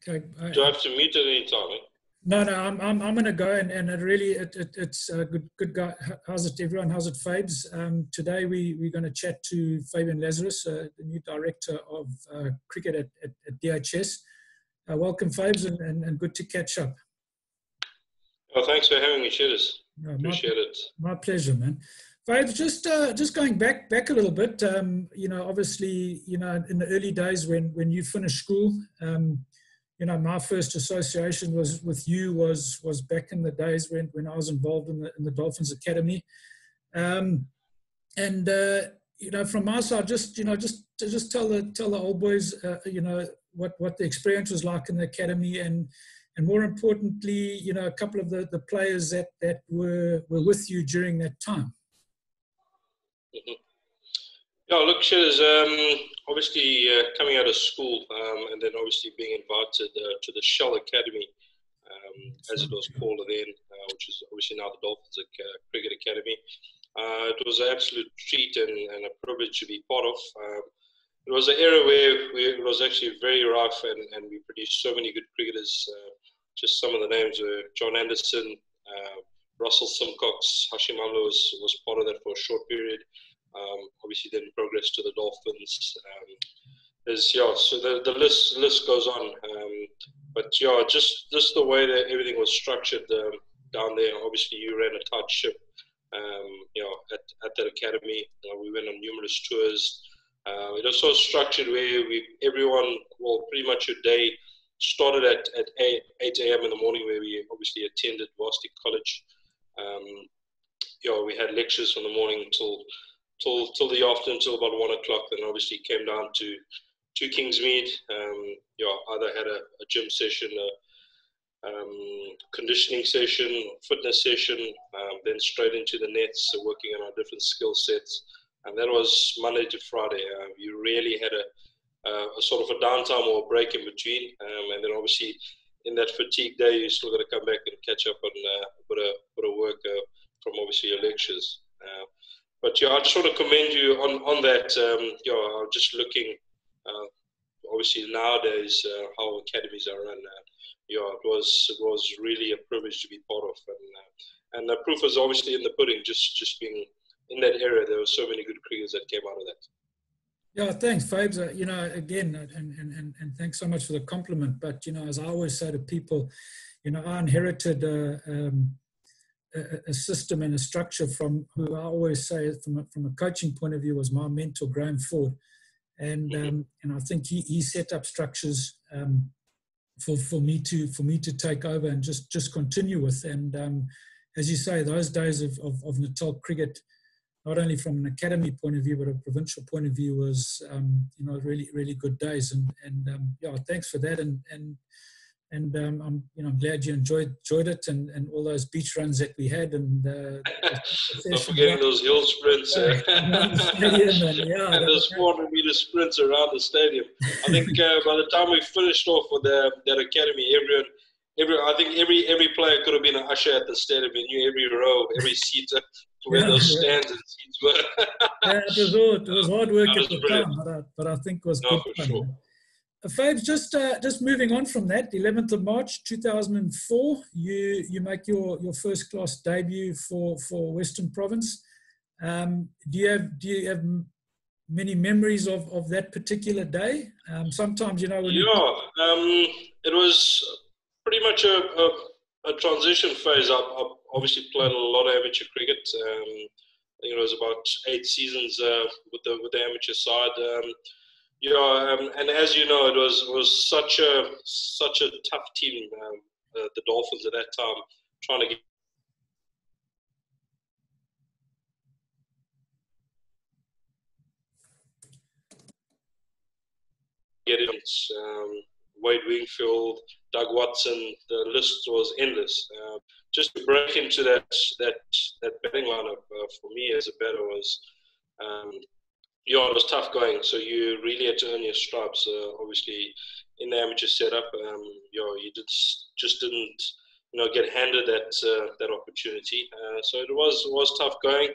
Okay. Do I have to mute at any time? Eh? No, I'm going to go, and it really it's good guy. How's it, everyone? How's it, Fabes? Today we're going to chat to Fabian Lazarus, the new director of cricket at DHS. Welcome, Fabes, and good to catch up. Well, thanks for having me, Shedders. Appreciate it. My pleasure, man. Fabes, just going back a little bit. Obviously, in the early days when you finished school. My first association with you was back in the days when I was involved in the Dolphins Academy, from my side, just tell the old boys, what the experience was like in the academy, and more importantly, a couple of the players that were with you during that time. Mm-hmm. Yeah, look, Shedders, obviously coming out of school and then obviously being invited to the Shell Academy, as it was called then, which is obviously now the Dolphins Cricket Academy. It was an absolute treat and a privilege to be part of. It was an era where it was actually very rough, and we produced so many good cricketers. Just some of the names were John Anderson, Russell Simcox, Hashim Amla was part of that for a short period. Obviously then progressed to the Dolphins. So the list goes on. But yeah, just the way that everything was structured down there. Obviously you ran a tight ship, at that academy. We went on numerous tours. It was so structured where pretty much your day started at 8 a.m. in the morning, where we obviously attended Varsity College. We had lectures from the morning till the afternoon, till about 1 o'clock. Then obviously came down to Kingsmead. Either had a gym session, a conditioning session, fitness session, then straight into the nets, working on our different skill sets. And that was Monday to Friday. You really had a sort of a downtime or a break in between. And then obviously in that fatigue day, you still got to come back and catch up on a bit of work from obviously your lectures. But I just want to commend you on that. I'm just looking, obviously nowadays, how academies are run. It was really a privilege to be part of, and the proof is obviously in the pudding. Just being in that area, there were so many good cricketers that came out of that. Yeah, thanks, Fabes. Again, and thanks so much for the compliment. But as I always say to people, I inherited a system and a structure from who I always say from a coaching point of view was my mentor, Graham Ford, and I think he set up structures for me to take over and just continue with. And as you say, those days of Natal cricket, not only from an academy point of view but a provincial point of view, was really, really good days. And thanks for that. And I'm glad you enjoyed it, and all those beach runs that we had, and not forgetting those hill sprints and those 400-meter sprints around the stadium. I think by the time we finished off with that academy, I think every player could have been an usher at the stadium. They knew every row, every seat, where those stands and seats were. It was hard work at the time, but I think it was good for fun. Sure. Fabes, just moving on from that, 11th of March 2004, you make your first class debut for Western Province. Do you have many memories of that particular day? Sometimes when it was pretty much a transition phase. I obviously played a lot of amateur cricket. I think it was about 8 seasons with the amateur side. And as you know, it was such a tough team, the Dolphins at that time, trying to get in. Wade Wingfield, Doug Watson, the list was endless. Just to break into that batting lineup for me as a batter was. It was tough going, so you really had to earn your stripes. Obviously, in the amateur setup, you just didn't, get handed that opportunity. So it was tough going.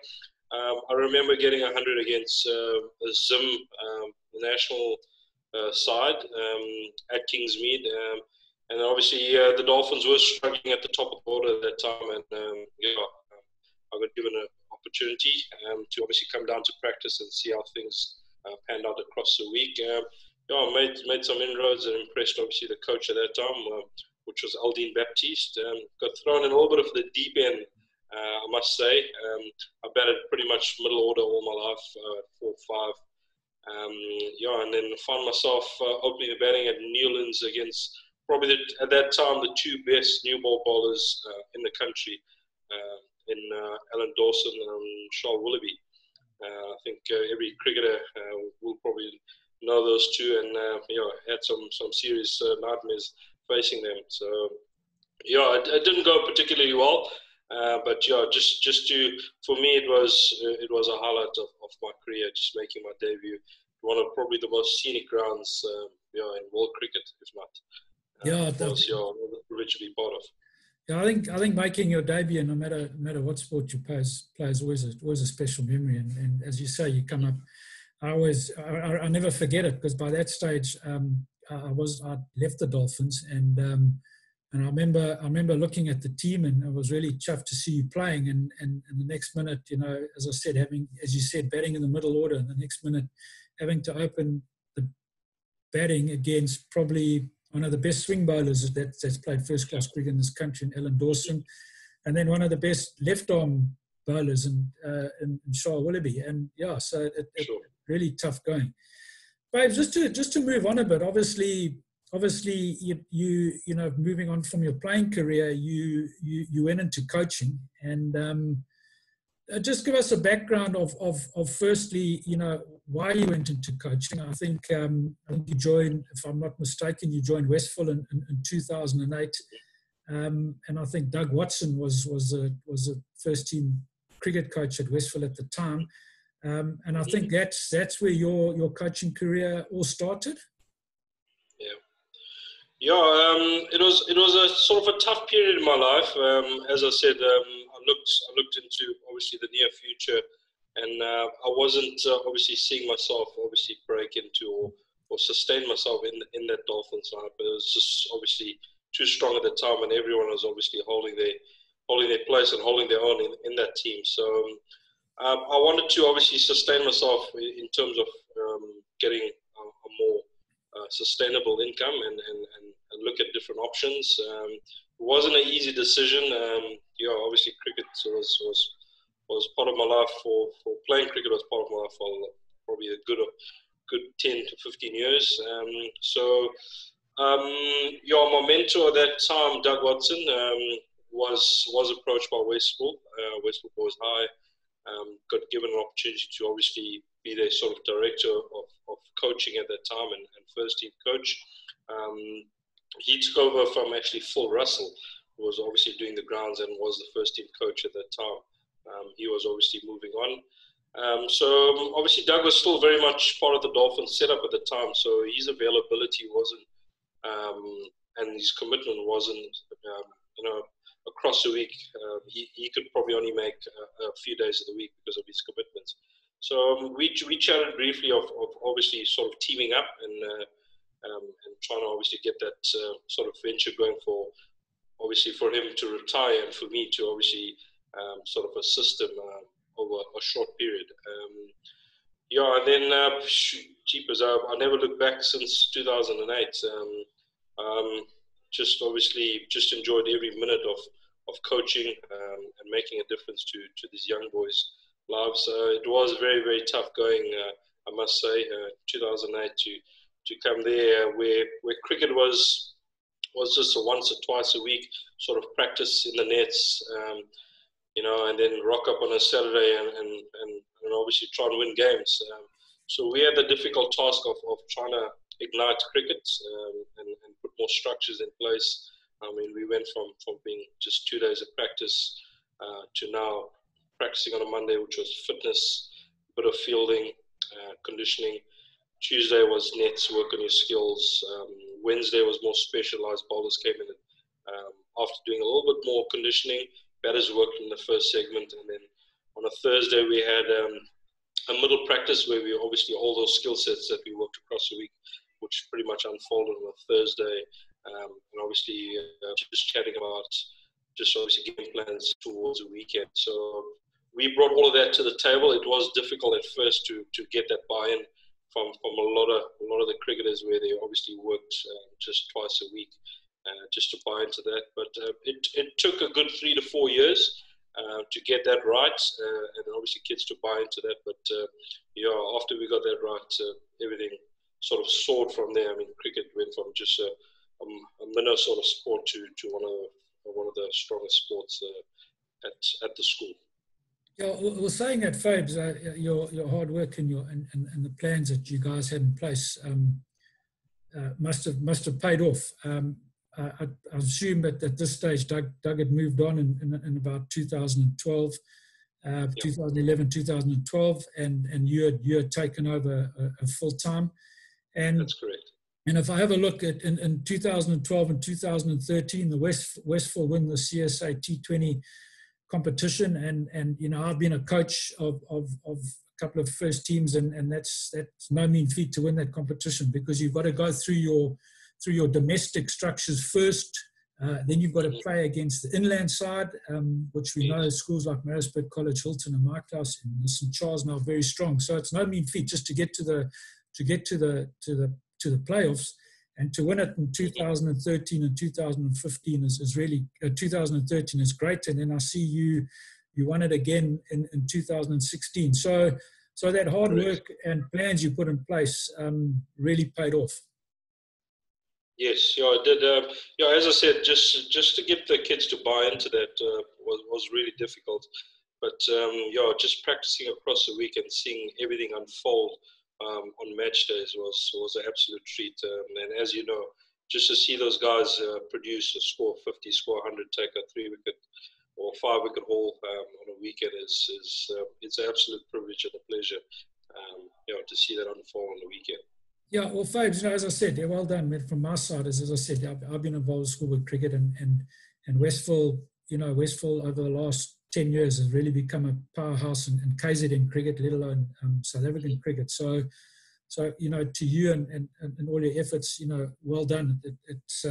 I remember getting 100 against Zim, the national side at Kingsmead. And obviously, the Dolphins were struggling at the top of the order at that time. And I got given an opportunity to obviously come down to practice and see how things panned out across the week. I made some inroads and impressed, obviously, the coach at that time, which was Aldine Baptiste. Got thrown in a little bit of the deep end, I must say. I batted pretty much middle order all my life, 4-5. And then found myself opening the batting at Newlands against probably at that time the two best new ball bowlers in the country, in Alan Dawson and Charles Willoughby. I think every cricketer will probably know those two, and had some serious nightmares facing them. So it didn't go particularly well, but just to, for me it was a highlight of my career, just making my debut, one of probably the most scenic grounds in world cricket, if not. Was privilege to be part of. Yeah, I think making your debut, no matter what sport you play, is always a special memory. And as you say, you come up. I never forget it, because by that stage I left the Dolphins, and I remember looking at the team, and I was really chuffed to see you playing. And the next minute, as I said, as you said, batting in the middle order, and the next minute having to open the batting against probably one of the best swing bowlers that's played first-class cricket in this country, in Alan Dawson, and then one of the best left-arm bowlers in Charles Willoughby. And so it really tough going. Babes, just to move on a bit, obviously you moving on from your playing career, you went into coaching, and just give us a background of firstly, why you went into coaching. I think you joined, if I'm not mistaken, you joined Westville in 2008, and I think Doug Watson was a first team cricket coach at Westville at the time, and I think that's where your coaching career all started. It was a sort of a tough period in my life. As I said, I looked into obviously the near future, and I wasn't obviously seeing myself obviously break into or sustain myself in that Dolphins side. But it was just obviously too strong at the time, and everyone was obviously holding their place and holding their own in that team. So I wanted to obviously sustain myself in terms of getting a more sustainable income and look at different options. It wasn't an easy decision. Obviously cricket was part of my life for playing cricket was part of my life for probably a good 10 to 15 years. My mentor at that time, Doug Watson, was approached by Westville Boys High. Got given an opportunity to obviously be their sort of director of coaching at that time and first team coach. He took over from actually Phil Russell, who was obviously doing the grounds and was the first team coach at that time. He was obviously moving on. So obviously Doug was still very much part of the Dolphins setup at the time. So his availability wasn't, and his commitment wasn't, across the week. He could probably only make a few days of the week because of his commitments. So we chatted briefly of obviously sort of teaming up and trying to obviously get that sort of venture going for him to retire and for me to obviously sort of assist him over a short period. And then cheapers, I never looked back since 2008. Just enjoyed every minute of coaching and making a difference to these young boys' lives. It was very, very tough going, I must say, 2008 to come there where cricket was just a once or twice a week sort of practice in the nets, and then rock up on a Saturday and obviously try and win games. So we had the difficult task of trying to ignite cricket and put more structures in place. I mean, we went from being just 2 days of practice to now practicing on a Monday, which was fitness, a bit of fielding, conditioning. Tuesday was nets, work on your skills. Wednesday was more specialized. Bowlers came in after doing a little bit more conditioning. Batters worked in the first segment. And then on a Thursday, we had a middle practice where we obviously all those skill sets that we worked across the week which pretty much unfolded on a Thursday. And obviously just chatting about just obviously game plans towards the weekend. So we brought all of that to the table. It was difficult at first to get that buy-in from a lot of the cricketers, where they obviously worked just twice a week just to buy into that. But it took a good 3 to 4 years to get that right, and obviously kids to buy into that. But after we got that right, everything sort of soared from there. I mean, cricket went from just a minnow sort of sport to one of the strongest sports at the school. Yeah, well, saying that, Fabs, your hard work and and the plans that you guys had in place must have paid off. I assume that at this stage, Doug had moved on in about 2012, 2011, 2012, and you had taken over a full time. And that's correct. And if I have a look at in 2012 and 2013, the Westville win the CSA T20 competition, and I've been a coach of a couple of first teams, and that's no mean feat to win that competition, because you've got to go through your domestic structures first, then you've got to play against the inland side, which we know schools like Maritzburg College, Hilton, and Markhouse and St. Charles now are very strong. So it's no mean feat just to get to the playoffs. And to win it in 2013 and 2015 is really 2013 is great. And then I see you won it again in 2016. So that hard work and plans you put in place really paid off. Yes, yeah, it did. As I said, just to get the kids to buy into that was really difficult. But just practicing across the week and seeing everything unfold on match days was an absolute treat. And as you know, just to see those guys produce a score 50, score 100, take a 3-wicket or 5-wicket haul on a weekend is it's an absolute privilege and a pleasure. To see that unfold on the weekend. Yeah, well, Fabes, as I said, well done, man. From my side, as I said, I've been involved in school with cricket, and Westville, Westville over the last 10 years has really become a powerhouse in KZN cricket, let alone South African cricket. So to you and all your efforts, well done. It's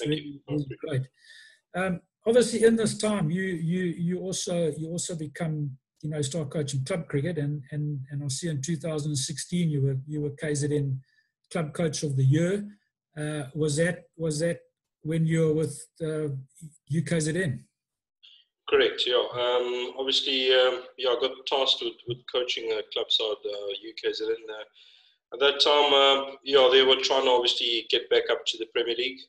really great. Obviously, in this time, you also become start coaching club cricket, and I see in 2016 you were KZN Club Coach of the Year. Was that when you were with UKZN? Correct. Yeah. Obviously, I got tasked with coaching a club side UKZN. At that time, they were trying to obviously get back up to the Premier League.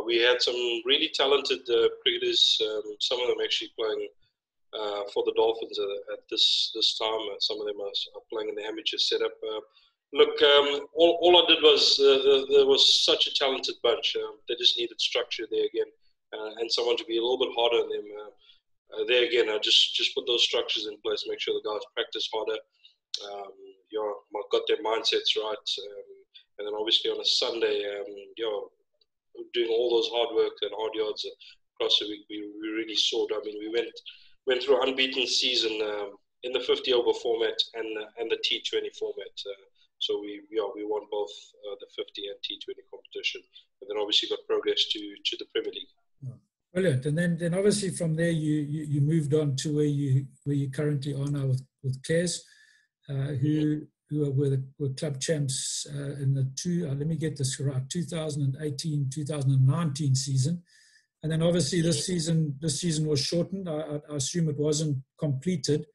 We had some really talented cricketers. Some of them actually playing for the Dolphins at this time. Some of them are playing in the amateur setup. All I did was there was such a talented bunch. They just needed structure there again, and someone to be a little bit harder on them. There again, I just put those structures in place, make sure the guys practice harder. Got their mindsets right, and then obviously on a Sunday, doing all those hard work and hard yards across the week, we really soared. I mean, we went through an unbeaten season in the 50-over format and the T20 format. So we won both the 50 and T20 competition, and then obviously got progress to the Premier League. Brilliant. And then obviously from there you moved on to where you currently are now with Clares, who were club champs in the let me get this right, 2018-2019 season. And then obviously this season was shortened. I assume it wasn't completed.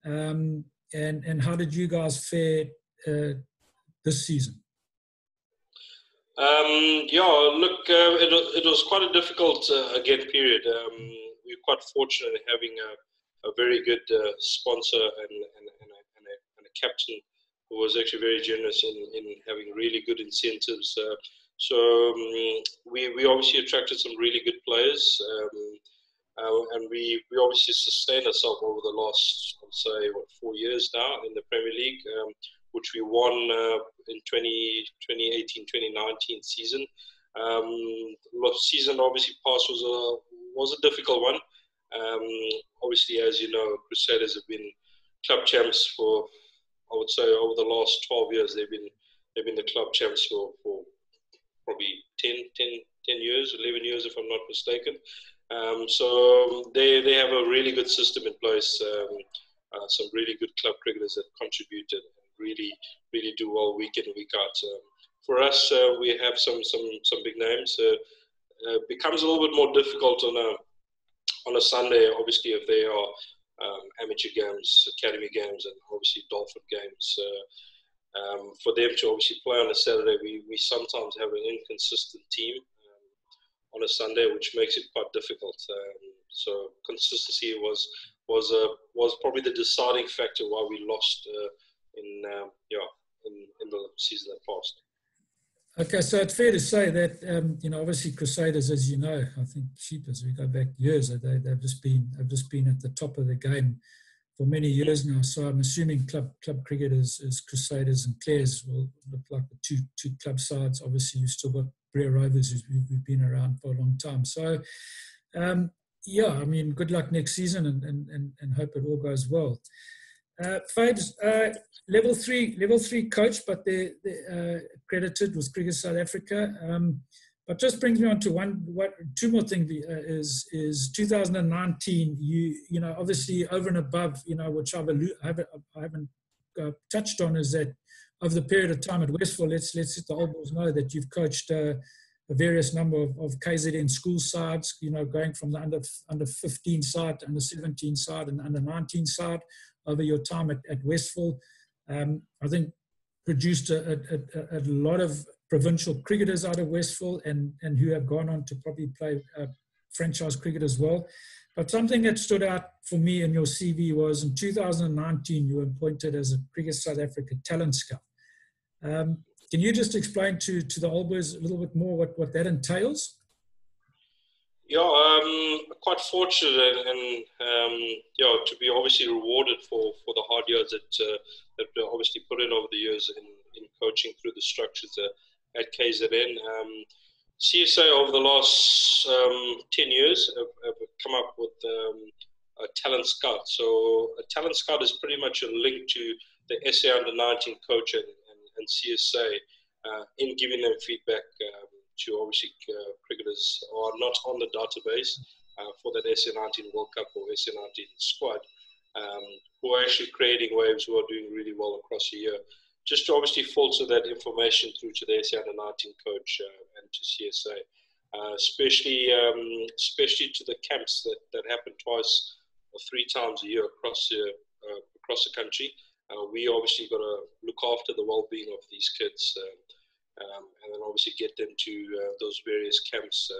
And how did you guys fare this season? It was quite a difficult period. We were quite fortunate in having a very good sponsor and a captain who was actually very generous in having really good incentives. So we obviously attracted some really good players, and we obviously sustained ourselves over the last, I'd say, 4 years now in the Premier League, which we won in 2018-2019 season. Season obviously past was a difficult one. Obviously, as you know, Crusaders have been club champs for, I would say, over the last 12 years. They've been they've been the club champs for probably 10 years, 11 years, if I'm not mistaken. So they have a really good system in place. Some really good club cricketers that contribute and really do well week in and week out. For us, we have some big names. Becomes a little bit more difficult on a Sunday, obviously, if they are amateur games, academy games, and obviously Dolphin games. For them to obviously play on a Saturday, we sometimes have an inconsistent team on a Sunday, which makes it quite difficult. So consistency was probably the deciding factor why we lost in the season that passed. Okay, so it's fair to say that obviously Crusaders, as you know, I think Sheepers, we go back years, they've just been at the top of the game for many years now. So I'm assuming club cricket is Crusaders and Clares will look like the two club sides. Obviously, you've still got Brea Rovers who've been around for a long time. So good luck next season and hope it all goes well. Fabes, level three coach, but they're accredited with Cricket South Africa. But just brings me on to two more things is 2019. You know obviously over and above which I haven't touched on is that over the period of time at Westville, let's let the old boys know that you've coached a various number of KZN school sides. Going from the under 15 side, under 17 side, and under 19 side. Over your time at Westville, I think produced a lot of provincial cricketers out of Westville and who have gone on to probably play franchise cricket as well. But something that stood out for me in your CV was in 2019, you were appointed as a Cricket South Africa talent scout. Can you just explain to the old boys a little bit more what that entails? Yeah, quite fortunate and to be obviously rewarded for the hard years that we obviously put in over the years in coaching through the structures at KZN. CSA over the last 10 years have come up with a talent scout. So a talent scout is pretty much a link to the SA Under-19 coach and CSA in giving them feedback to obviously cricketers who are not on the database for that SA19 World Cup or SA19 squad, who are actually creating waves, who are doing really well across the year. Just to obviously filter that information through to the SA Under-19 coach and to CSA, especially to the camps that happen twice or three times a year across the country. We obviously got to look after the well-being of these kids. And then obviously get them to those various camps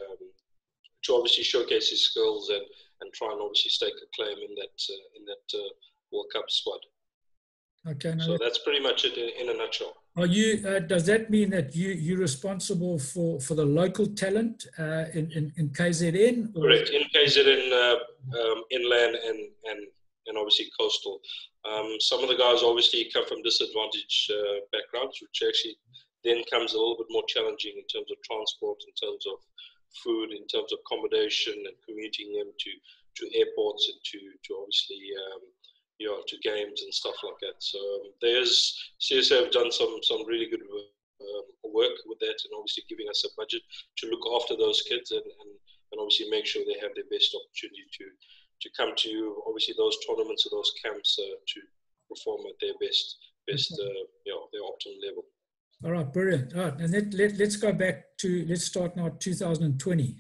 to obviously showcase his skills and try and obviously stake a claim in that World Cup squad. Okay. So that's pretty much it in a nutshell. Are you? Does that mean that you're responsible for the local talent in KZN? Or? Correct. In KZN, inland and obviously coastal. Some of the guys obviously come from disadvantaged backgrounds, which actually then comes a little bit more challenging in terms of transport, in terms of food, in terms of accommodation and commuting them to airports and to obviously to games and stuff like that. So there's CSA have done some really good work with that and obviously giving us a budget to look after those kids and obviously make sure they have their best opportunity to come to obviously those tournaments or those camps to perform at their best their optimum level. All right, brilliant. All right, and let's go back to, let's start now 2020.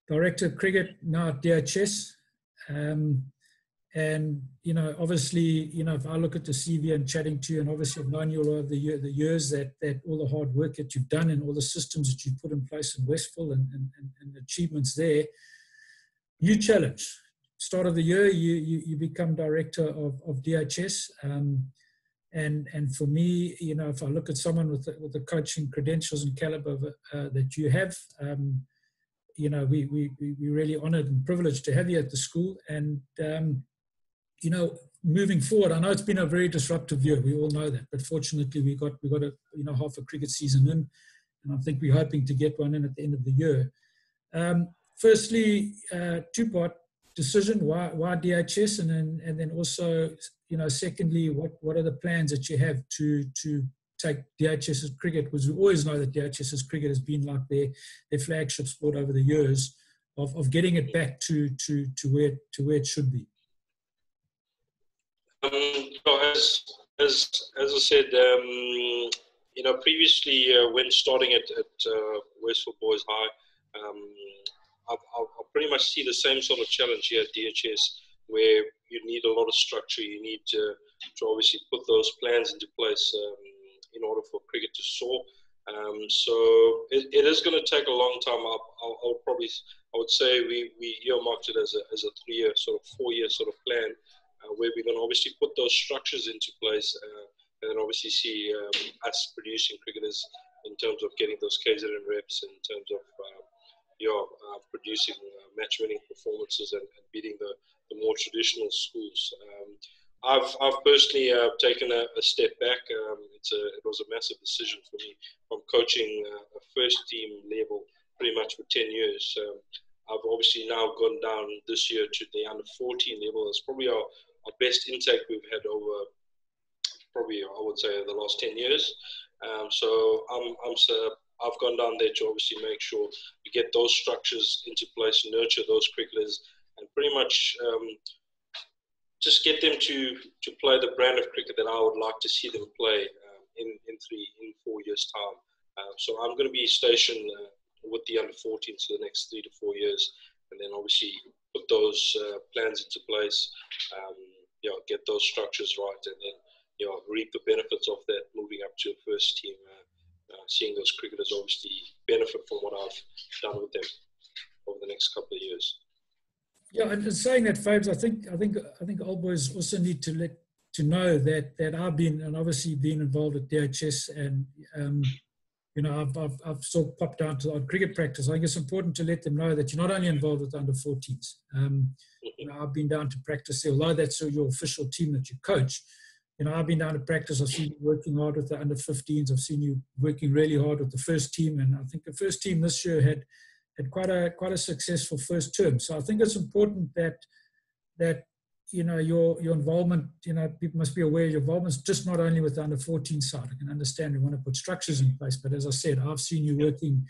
Director of Cricket now at DHS. And, obviously, if I look at the CV and chatting to you, and obviously I've known you all over the years, that all the hard work that you've done and all the systems that you've put in place in Westville and achievements there, new challenge. Start of the year, you become director of DHS. And for me, if I look at someone with the coaching credentials and caliber that you have, we're really honoured and privileged to have you at the school. And, moving forward, I know it's been a very disruptive year. We all know that. But fortunately, we got a half a cricket season in. And I think we're hoping to get one in at the end of the year. Firstly, two-part decision, why DHS? And then also, secondly, what are the plans that you have to take DHS Cricket, because we always know that DHS Cricket has been like their flagship sport over the years, of getting it back to where it should be? As I said, previously when starting at Westfield Boys High, I pretty much see the same sort of challenge here at DHS, where you need a lot of structure. You need to obviously put those plans into place in order for cricket to soar. So it is going to take a long time. I would say we earmarked it as a 3-year, sort of 4-year sort of plan, where we're going to obviously put those structures into place, and then obviously see us producing cricketers in terms of getting those KZN reps, in terms of producing match-winning performances and beating the more traditional schools. I've personally taken a step back. It was a massive decision for me from coaching a first-team level pretty much for 10 years. I've obviously now gone down this year to the under-14 level. It's probably our best intake we've had over, probably I would say, the last 10 years. So I've gone down there to obviously make sure we get those structures into place, nurture those cricketers, and pretty much just get them to play the brand of cricket that I would like to see them play in 4 years' time. So I'm going to be stationed with the under-14s for the next 3 to 4 years, and then obviously put those plans into place, get those structures right, and then reap the benefits of that moving up to a first team. Seeing those cricketers obviously benefit from what I've done with them over the next couple of years. Yeah, and saying that, Fabs, I think old boys also need to know that I've been, and obviously been involved at DHS, and I've sort of popped down to our cricket practice. I think it's important to let them know that you're not only involved with the under-14s. I've been down to practice there, although that's your official team that you coach. I've been down to practice. I've seen you working hard with the under-15s. I've seen you working really hard with the first team, and I think the first team this year had quite a successful first term. So I think it's important that your involvement, people must be aware your involvement's just not only with the under-14 side. I can understand we want to put structures in place, but as I said, I've seen you working,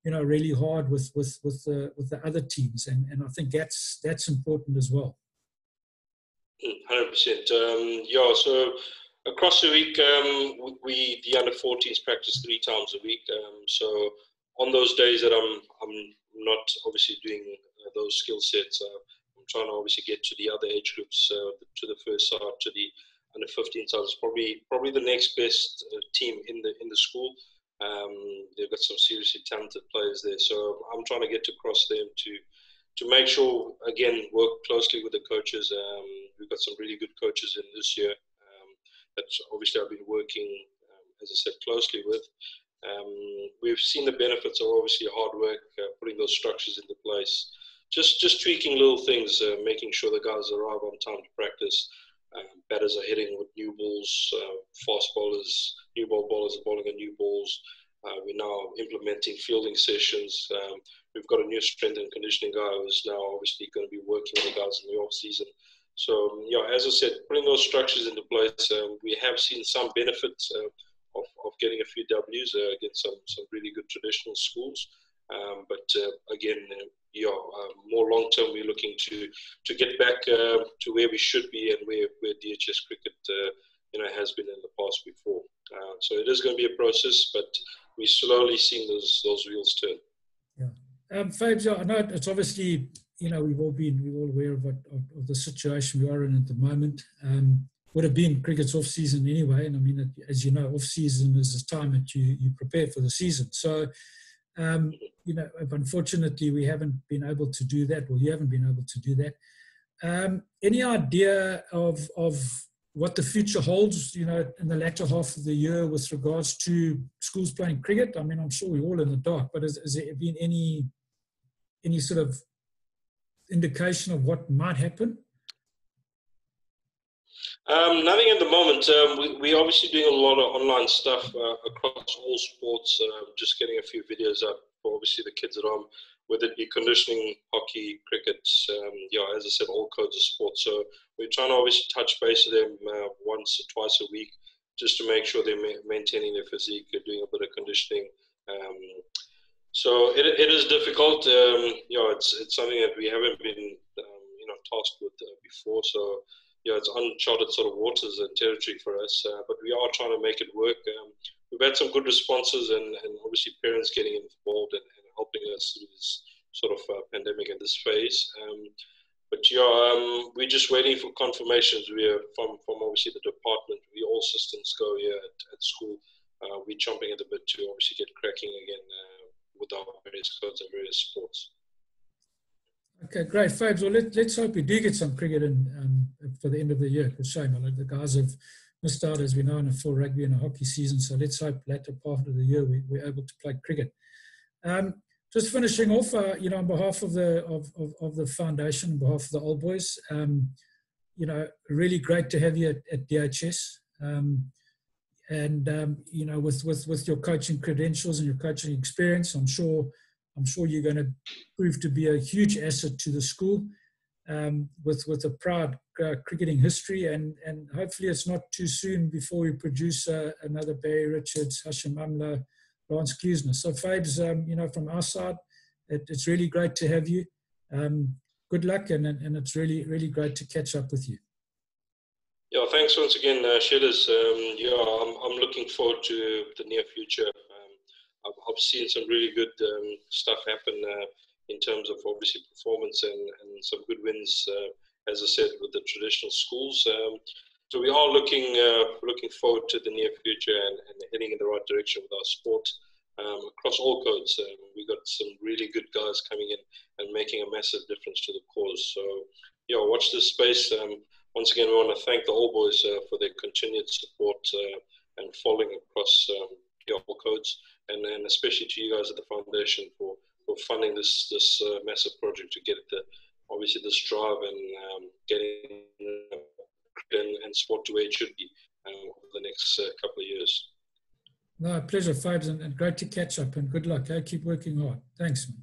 really hard with the other teams, and I think that's important as well. 100%. So across the week, the under-14s practice 3 times a week. So on those days that I'm not obviously doing those skill sets, I'm trying to obviously get to the other age groups, to the first side, to the under-15 side. It's probably the next best team in the school. They've got some seriously talented players there, so I'm trying to get across them to make sure, again, work closely with the coaches. We've got some really good coaches in this year that obviously I've been working, as I said, closely with. We've seen the benefits of obviously hard work, putting those structures into place, just tweaking little things, making sure the guys arrive on time to practice. Batters are hitting with new balls, fast bowlers, new ball bowlers are bowling on new balls. We're now implementing fielding sessions. We've got a new strength and conditioning guy who's now obviously going to be working with the guys in the off season. So, as I said, putting those structures into place, we have seen some benefits of getting a few W's against some really good traditional schools. But again, more long term, we're looking to get back to where we should be and where DHS Cricket has been in the past before. So it is going to be a process, but we're slowly seeing those wheels turn. Yeah, Fabs, I know it's obviously we're all aware of the situation we are in at the moment. Would have been cricket's off season anyway, and I mean, as you know, off season is the time that you prepare for the season. So, unfortunately, we haven't been able to do that, or you haven't been able to do that. Any idea of what the future holds, in the latter half of the year with regards to schools playing cricket? I mean, I'm sure we're all in the dark, but has there been any sort of indication of what might happen? Nothing at the moment. We're obviously doing a lot of online stuff across all sports, just getting a few videos up for obviously the kids at home, whether it be conditioning, hockey, cricket, as I said, all codes of sports. So we're trying to obviously touch base with them once or twice a week just to make sure they're maintaining their physique, doing a bit of conditioning. So it is difficult. It's something that we haven't been tasked with before. So it's uncharted sort of waters and territory for us. But we are trying to make it work. We've had some good responses, and obviously parents getting involved and helping us through this sort of pandemic in this phase. But we're just waiting for confirmations. We are from obviously the department. We all systems go here at school. We're chomping at the bit to obviously get cracking again with our various codes and various sports. Okay, great, Fabs. Well, let's hope we do get some cricket in for the end of the year. It's a shame. The guys have missed out, as we know, in a full rugby and a hockey season. So let's hope later part of the year we're able to play cricket. Just finishing off, on behalf of the foundation, on behalf of the Old Boys, really great to have you at DHS. With your coaching credentials and your coaching experience, I'm sure you're going to prove to be a huge asset to the school, with a proud cricketing history, and hopefully it's not too soon before we produce another Barry Richards, Hashim Amla, Lance Klusner. So Fabes, from our side, it's really great to have you. Good luck, and it's really, really great to catch up with you. Yeah, thanks once again, Shedders. I'm looking forward to the near future. I've seen some really good stuff happen in terms of obviously performance and some good wins, as I said, with the traditional schools. So we are looking forward to the near future and heading in the right direction with our sport across all codes. We've got some really good guys coming in and making a massive difference to the cause. So watch this space. Once again, we want to thank the All Boys for their continued support and following across all codes, and especially to you guys at the foundation for funding this massive project to get obviously this drive and getting and sport to where it should be over the next couple of years. No, pleasure, Fabs, and great to catch up, and good luck. Keep working hard. Thanks, man.